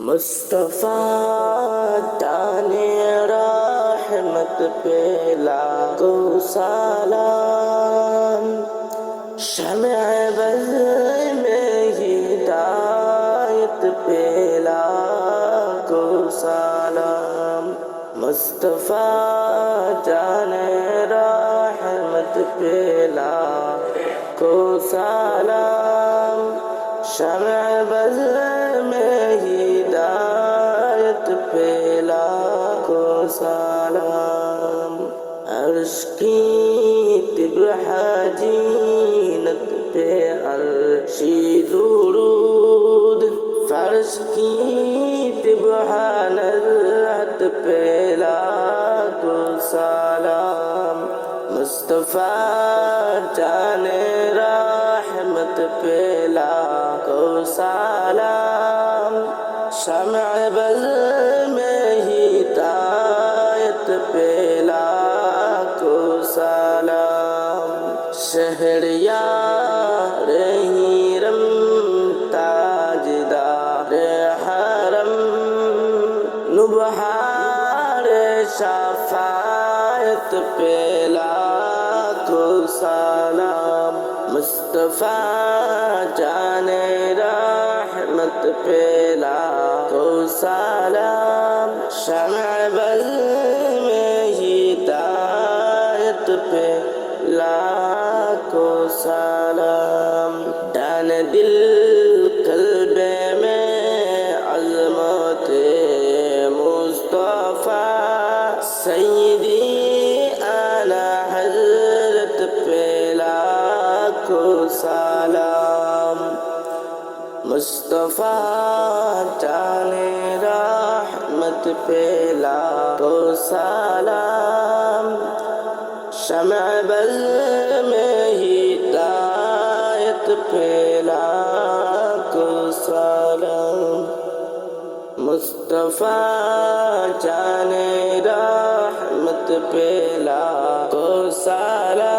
مصطفیٰ جانے رحمت پہ لاکھوں سلام، شمع بز میں ہدایت پہ لاکھوں سلام، مصطفیٰ جانے رحمت پہ لاکھوں سلام، شمع بز میں ہدایت پہ لاکھوں سلام، عرش کی طب حجینت پہ عرشی درود، فرش کی طب نظرت پہ لاکھوں سلام، مصطفیٰ جانے رحمت پہ لاکھوں سلام، شمع بز میں ہدایت پہ لاکھوں سلام، شہریار حرم تاجدار حرم، نبہار شفاعت پہ لاکھوں سلام، مصطفیٰ جانے رحمت پہ لاکھوں سلام، شمع بز میں ہدایت پہ لاکھوں سلام، ڈان دل قلب میں عظمت مصطفیٰ سیدی اعلی حضرت پہ لاکھوں سلام، مصطفیٰ جانے رحمت پہ لاکھوں سلام، شمع بز میں ہدایت پہ لاکھوں سلام، مصطفیٰ جانے رحمت پہ لاکھوں سلام۔